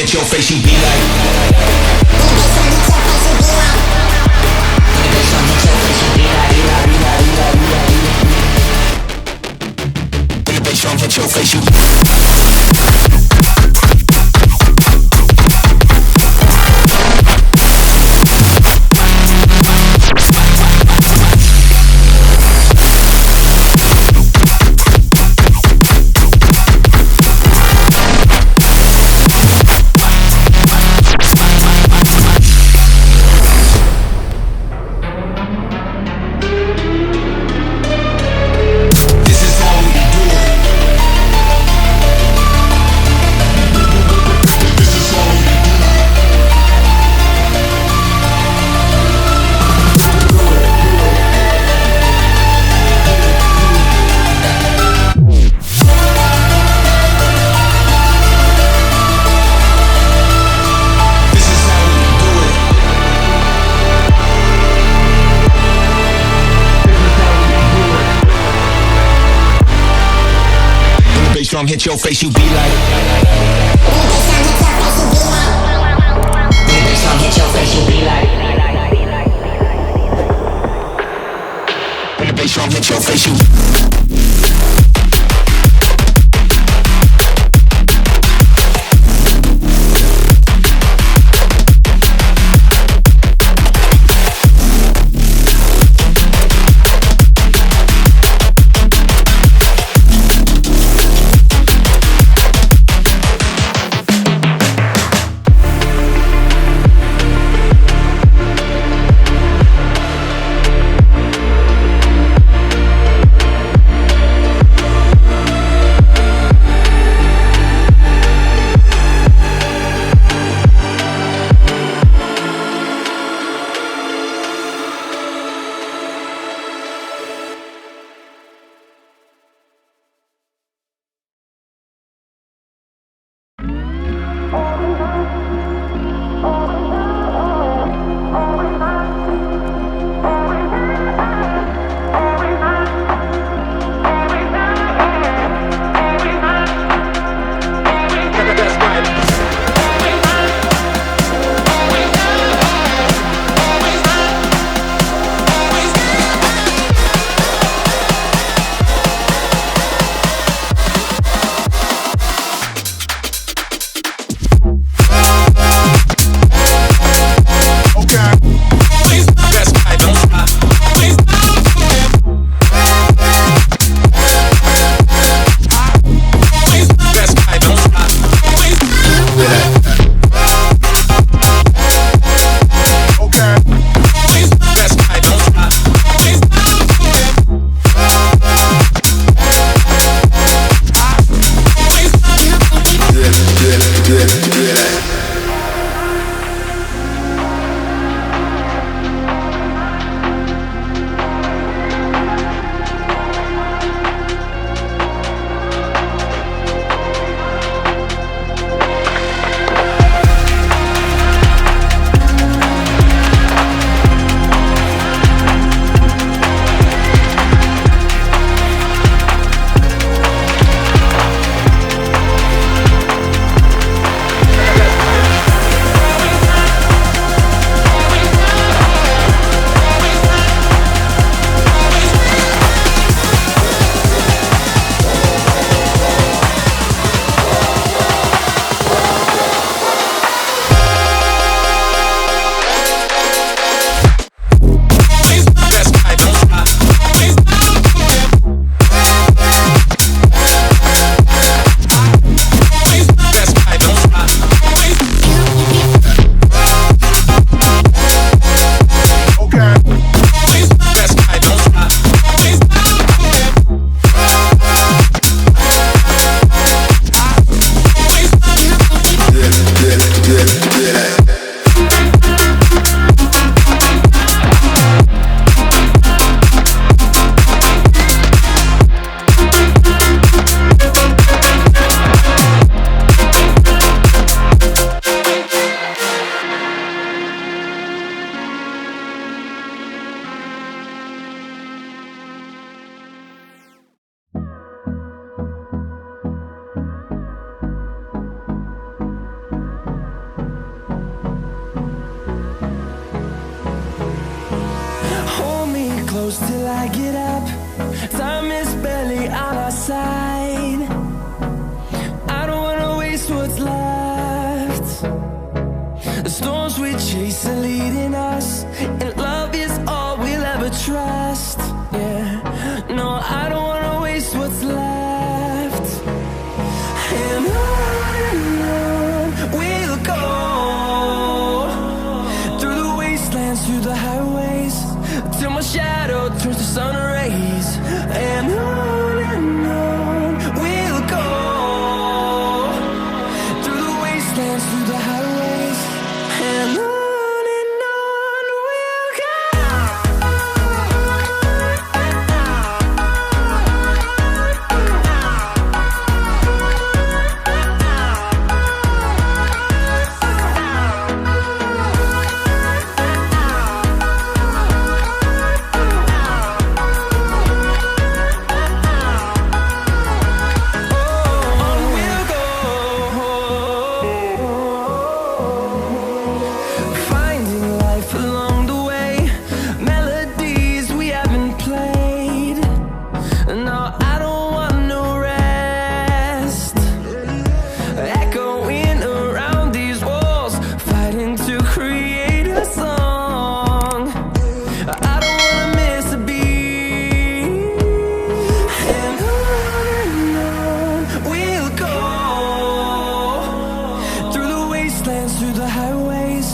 hit your face, you be like. When the bass drum hit your face, you. Drum hit your face, you be like. When the bass drum hit your face, you be like. When the bass drum hit your face, you. goes till I get up. Time is barely on our side. I don't wanna waste what's left. The storms we chase are leading us, and love is all we'll ever trust. Yeah, no, I don't wanna waste what's left. And on we'll go, through the wastelands, through the highways, till my shadow turns to sun rays. And on we'll go, through the wastelands, through the highways, and on we'll go. Through the highways,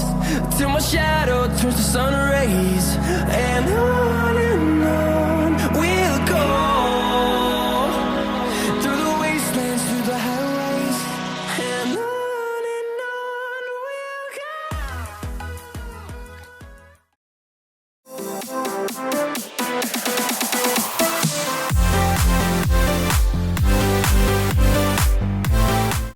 till my shadow turns to sun rays. And on